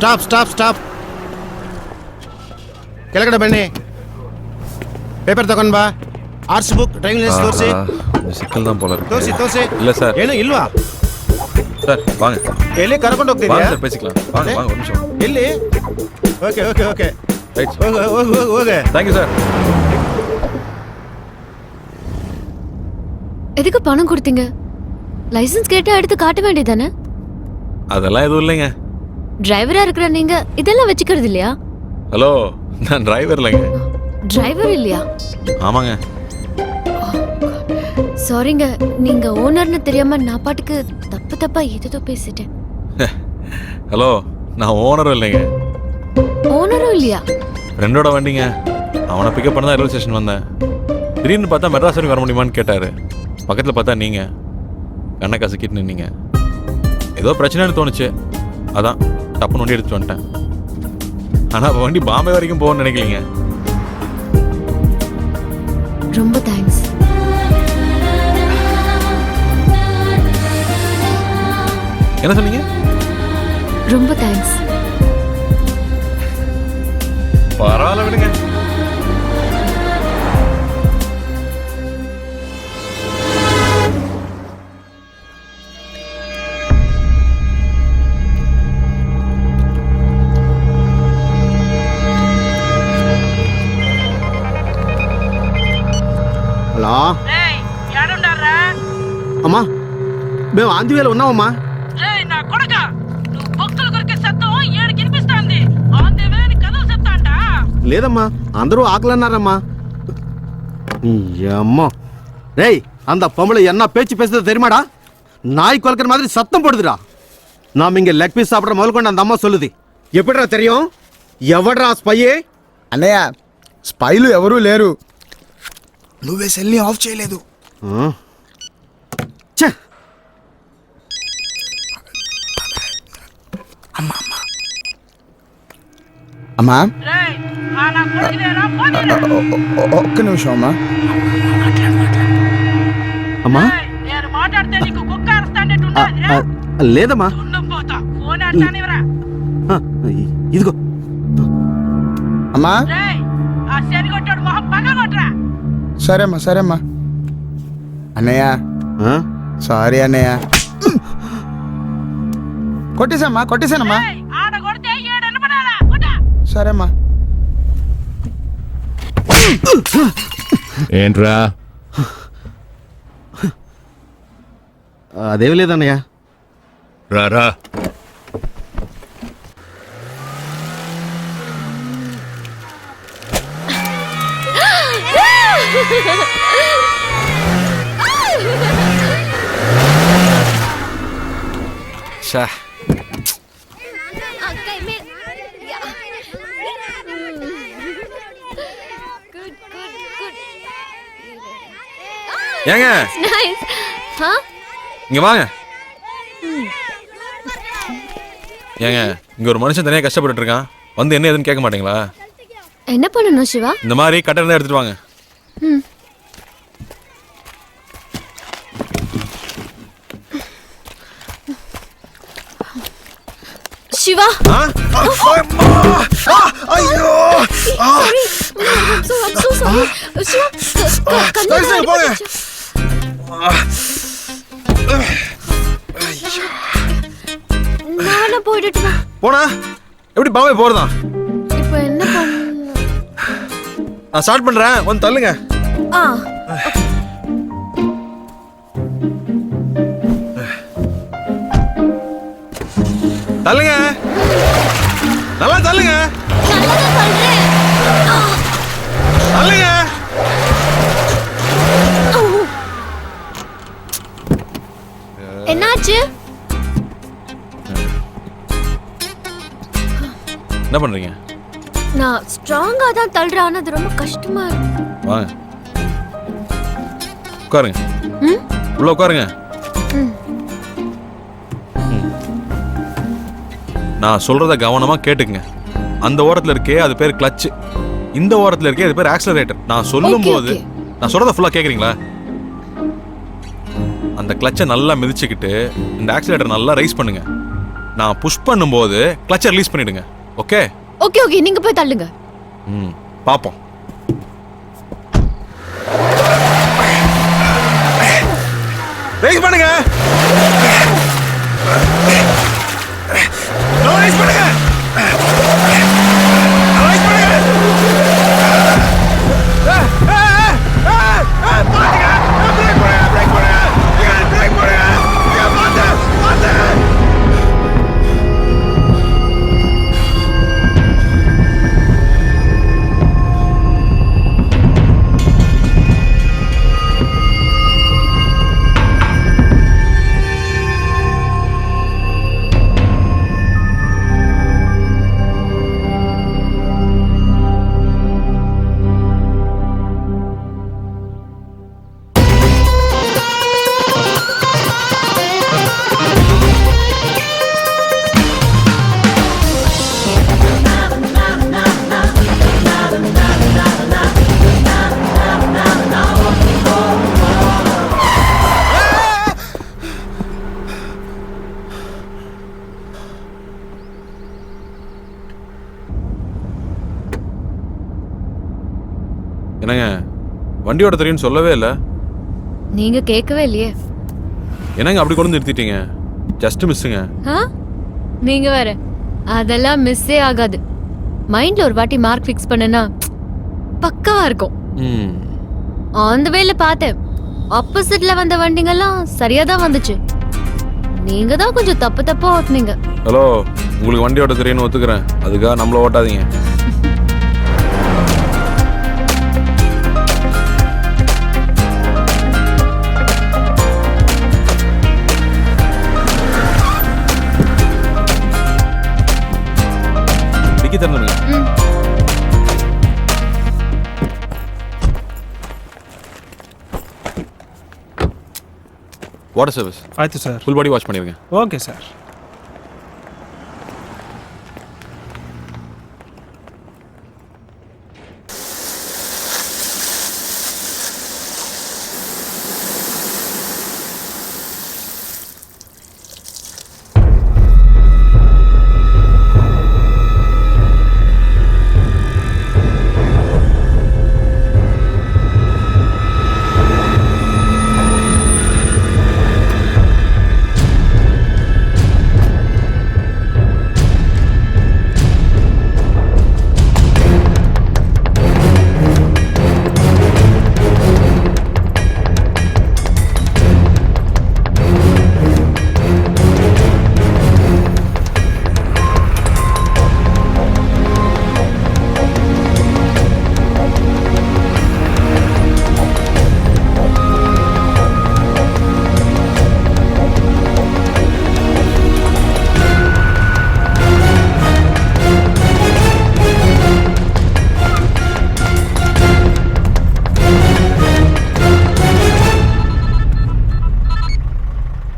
Stop stop stop ಕೆಳಗಡೆ ಬನ್ನಿ. Paper ತಗೊಂಡ್ ಬಾ. ಆರ್ಟ್ಸ್ ಬುಕ್, ಡ್ರೈವಿಂಗ್ ಲೈಸೆನ್ಸ್ ತೋರಿಸಿ. ಸಿಕ್ಕಲ್ தான் போல இருக்கு. ತೋರಿಸಿ. இல்ல சார். ಏನು ಇಲ್ವಾ? சார் வாங்க. ಎಲ್ಲಿ ಕರ್ಕೊಂಡು ಹೋಗ್ತೀರಾ? வாங்க சார் பேசிக்கலாம். வாங்க வாங்க ஒரு நிமிஷம். ಎಲ್ಲಿ? Okay okay okay right. ಹೋಗು. Thank you sir. எதுக்கு பணம் கொடுத்தீங்க? லைசென்ஸ் கேட்டா எடுத்து காட்ட வேண்டியதானே? அதெல்லாம் எதுவும் இல்லைங்க. டிரைவரா இருக்கிற நீங்க இதெல்லாம் வச்சுக்கிறது இல்லையா? ஹலோ, நான் டிரைவர் இல்லைங்க. டிரைவர் இல்லையா? ஆமாங்க. சாரிங்க, நீங்க ஓனர்னு தெரியாம நான் பாட்டுக்கு தப்பா ஏதோ பேசிட்டேன். ஹலோ, நான் ஓனரும் இல்லைங்க. ஓனரும் இல்லையா? ஃப்ரெண்டோட வண்டிங்க. அவனை பிக்கப் பண்ண தான் ரயில்வே ஸ்டேஷன் வந்தேன். திடீர்னு பார்த்தா மெட்ராஸ் வரைக்கும் வர முடியுமான்னு கேட்டாரு. பக்கத்தில் பார்த்தா நீங்கள் கண்ணை கசக்கிட்டு நின்னீங்க. ஏதோ பிரச்சனைன்னு தோணுச்சு, அதான் டப்புன்னு வண்டி எடுத்துட்டு வந்துட்டேன். ஆனால் இப்போ வண்டி பாம்பே வரைக்கும் போகணும்னு நினைக்கலீங்க. ரொம்ப தேங்க்ஸ். என்ன சொன்னீங்க? ரொம்ப தேங்க்ஸ். பரவாயில்ல விடுங்க. హలో అమ్మా, మేము ఆంధ్రవేలో ఉన్నామమ్మా. లేదమ్మా, అందరూ ఆకలన్నారమ్మా. అమ్మా రేయ్, அந்த பொம்பளை என்ன பேச்சு பேசுறது தெரியுமாடா? நாய் குலைக்கிற மாதிரி சத்தம் போடுதுடா. நாம் இங்க லெக் பீஸ் சாப்பிட்ற முதல் கொண்டு அந்த அம்மா சொல்லுது. எப்படிடா தெரியும்? ఎవడ్రా స్పైయే? అన్నయ్య, స్పైలు ఎవరూ లేరు. నువ్వే సెల్ని ఆఫ్ చేయలేదు. అమ్మా ఒక్క నిమిషం అమ్మా. అమ్మా లేదమ్మా, ఇదిగో అమ్మా. సరే అమ్మా, సరే అమ్మా. అన్నయ్య సారీ అన్నయ్య. కొట్టేసామ్మా, కొట్టేసానమ్మా. సరే అమ్మా. ఏంట్రా? అదేమి లేదన్నయ్య. రారా. ஷா, ஏங்க நைஸ். இங்க வாங்க. ஏங்க, இங்க ஒரு மனுஷன் தனியா கஷ்டப்பட்டு இருக்கான், வந்து என்ன ஏதுன்னு கேட்க மாட்டீங்களா? என்ன பண்ணணும் சிவா? இந்த மாதிரி கட்டை இருந்தா எடுத்துட்டு வாங்க. சிவா, అయ్యో I'm so sorry. சிவா, நானே போயிட்டுமா. போனா எப்படி பாம்பே போறதா? இப்போ என்ன பண்ண? நான் ஸ்டார்ட் பண்றேன், வந்து தள்ளுங்க. தள்ளுங்க, நல்லா தள்ளுங்க. தள்ளுங்க. என்னாச்சு? என்ன பண்றீங்க? நான் ஸ்ட்ராங்கா தான் தள்ளுறேன், ஆனா அது ரொம்ப கஷ்டமா இருக்கு. வாங்க உட்காருங்க. உள்ள உட்காருங்க. நான் சொல்றத கவனமா கேட்டுக்குங்க. அந்த ஓரத்துல இருக்கே அது பேர் கிளட்ச், இந்த ஓரத்துல இருக்கே அது பேர் ஆக்ஸலரேட்டர். நான் சொல்லும்போது நான் சொல்றத ஃபுல்லா கேக்குறீங்களா? அந்த கிளட்சை நல்லா மிதிச்சுக்கிட்டு இந்த ஆக்ஸலரேட்டர் நல்லா ரைஸ் பண்ணுங்க. நான் புஷ் பண்ணும்போது கிளச்சை ரிலீஸ் பண்ணிடுங்க. ஓகே? ஓகே ஓகே, நீங்க போய் தள்ளுங்க. ம், பாப்போம். ரைஸ் பண்ணுங்க. ரைஸ் பண்ணுங்க. ரைஸ் பண்ணுங்க. என்னங்க வண்டியோட தெரியும்னு சொல்லவே இல்லை. நீங்க கேட்கவே இல்லையே. என்னங்க அப்படி கொண்டு நிறுத்திட்டீங்க? ஜஸ்ட் மிஸ்ஸுங்க. நீங்க வேற அதெல்லாம் மிஸ்ஸே ஆகாது. மைண்ட்ல ஒரு வாட்டி மார்க் ஃபிக்ஸ் பண்ணனா பக்காவா இருக்கும். ஆன் தி வேல பார்த்தேன், ஆப்போசிட்ல வந்த வண்டிங்கெல்லாம் சரியா தான் வந்துச்சு. நீங்க தான் கொஞ்சம் தப்பு தப்பா ஓட்டுனீங்க. ஹலோ, உங்களுக்கு வண்டியோட தெரியும்னு ஒத்துக்கிறேன், அதுக்காக நம்மள ஓட்டாதீங்க. தரணுங்க. வாட்டர் சர்வீஸ் ಆಯ್ತು ಸರ್. ஃபுல் பாடி வாஷ் பண்ணிருங்க. Okay sir.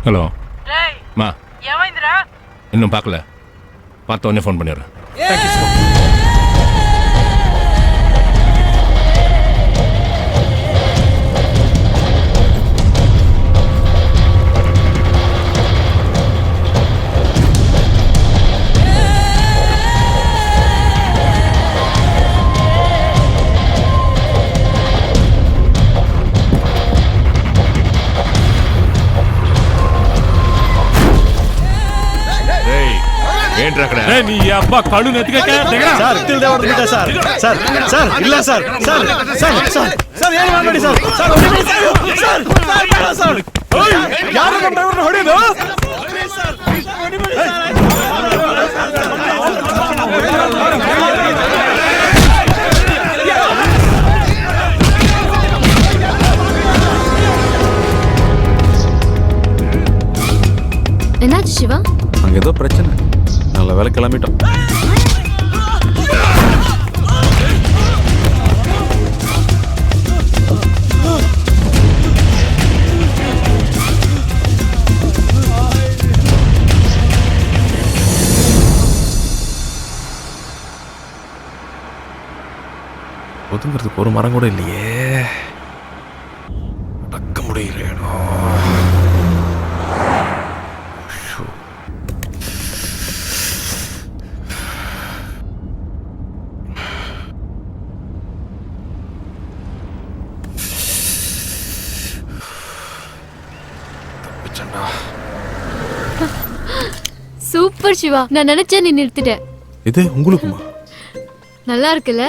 ஹலோ மா, இன்னும் பார்க்கல, பார்த்த உடனே ஃபோன் பண்ணிடுறேன். ನೀ ಅಬ್ಬ ಕಳು ನೆತ್ಕಕ್ಕೆ ಸರ್ ತಿಳ್ದೆ ಹೊಡೆದ್ಬಿಟ್ಟೆ ಸರ್. ಸರ್ ಸರ್ ಇಲ್ಲ sir. Sir sir sir sir ಏನು ಮಾಡಬೇಡಿ ಸರ್. ಸರ್ ಹೊಡಿಬೇಡಿ ಸರ್. ಸರ್ ಸರ್ ಯಾರು ನಮ್ಮ ಡ್ರೈವರ್ನ ಹೊಡೆಯೋದು? என்னாச்சு சிவா? அங்க ஏதோ பிரச்சனை. நல்ல வேலை கிளம்பிட்டோம். ஒதுங்கிறதுக்கு ஒரு மரம் கூட இல்லையே. அடக்க முடியல. சூப்பர் சிவா, நான் நினைச்சேன் நீ நிறுத்திட்ட. இது உங்களுக்குமா? நல்லா இருக்குல்ல?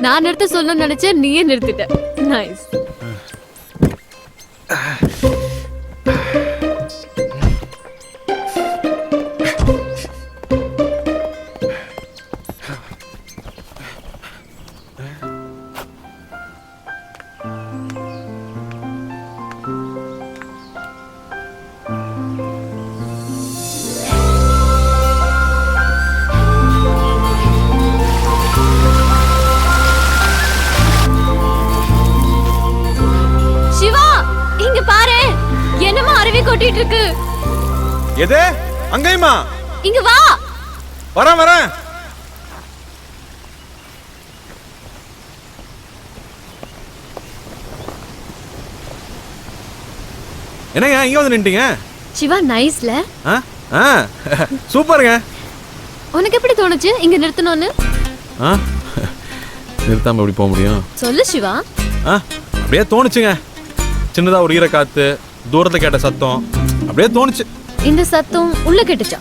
நான் நிறுத்த சொல்லணும்னு நினைச்சேன், நீயே நிறுத்திட்ட. நைஸ். சிவா, இங்க பாரு, என்னமா அருவி கொட்டிட்டு இருக்கு. எது அங்கேயுமா? இங்க வா. வரேன் வரேன். என்னங்க இங்க வந்து நின்ட்டீங்க? சிவா, நைஸ்ல. ஆ ஆ சூப்பருங்க. உனக்கு எப்படி தோணுச்சு இங்க நிறுத்தணும்னு? ஆ நிறுத்தாம எப்படி போக முடியும்? சொல்லு சிவா. ஆ அப்படியே தோணுச்சுங்க. சின்னதா ஒரு ஈர காத்து, தூரத்துல கேட்ட சத்தம், அப்படியே தோணுச்சு. இந்த சத்தம் உள்ள கேட்டுச்சா?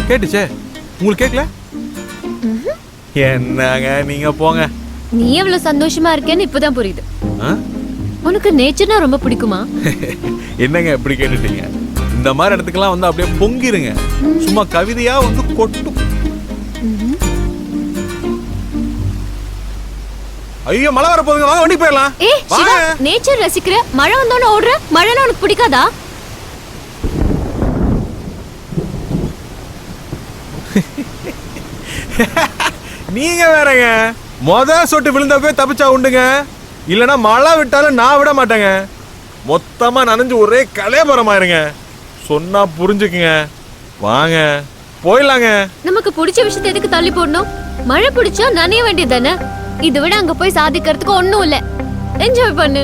கேட்டுச்சே, உங்களுக்கு கேட்கல? என்னங்க நீங்க போங்க. நீ எவ்வளவு சந்தோஷமா இருக்கேன்னு இப்பதான் புரியுது. ஆ? உனக்கு நேச்சர்னா ரொம்ப பிடிக்குமா? என்னங்க இப்படி கேட்டுட்டீங்க? இந்த மாதிரி இடத்துக்கெல்லாம் வந்து அப்படியே பொங்கிருங்க. சும்மா கவிதையா வந்து கொட்டும். ஐயோ மழை வர போதுங்க, வாங்க வண்டி போயிடலாம். ஏ சிவா, நேச்சர் ரசிக்கிற, மழை வந்தோன்னு ஓடுற, மழைனா உனக்கு பிடிக்காதா? நீங்க வேறங்க, சொட்டு விழுந்தப்பே தப்பிச்சா உண்டுங்க. இல்லனா மழை விட்டாலும் நான் விட மாட்டேங்க. மொத்தமா நனைஞ்சு ஒரே கலையபரமாயிருங்க. சொன்னா புரிஞ்சுக்குங்க. வாங்க போயிடலாங்க. நமக்கு பிடிச்ச விஷயத்தை எதுக்கு தள்ளி போடணும்? மழை பிடிச்சா நனைய வேண்டியது தானே. இதை விட அங்க போய் சாதிக்கிறதுக்கு ஒண்ணும் இல்ல. என்ஜாய் பண்ணு.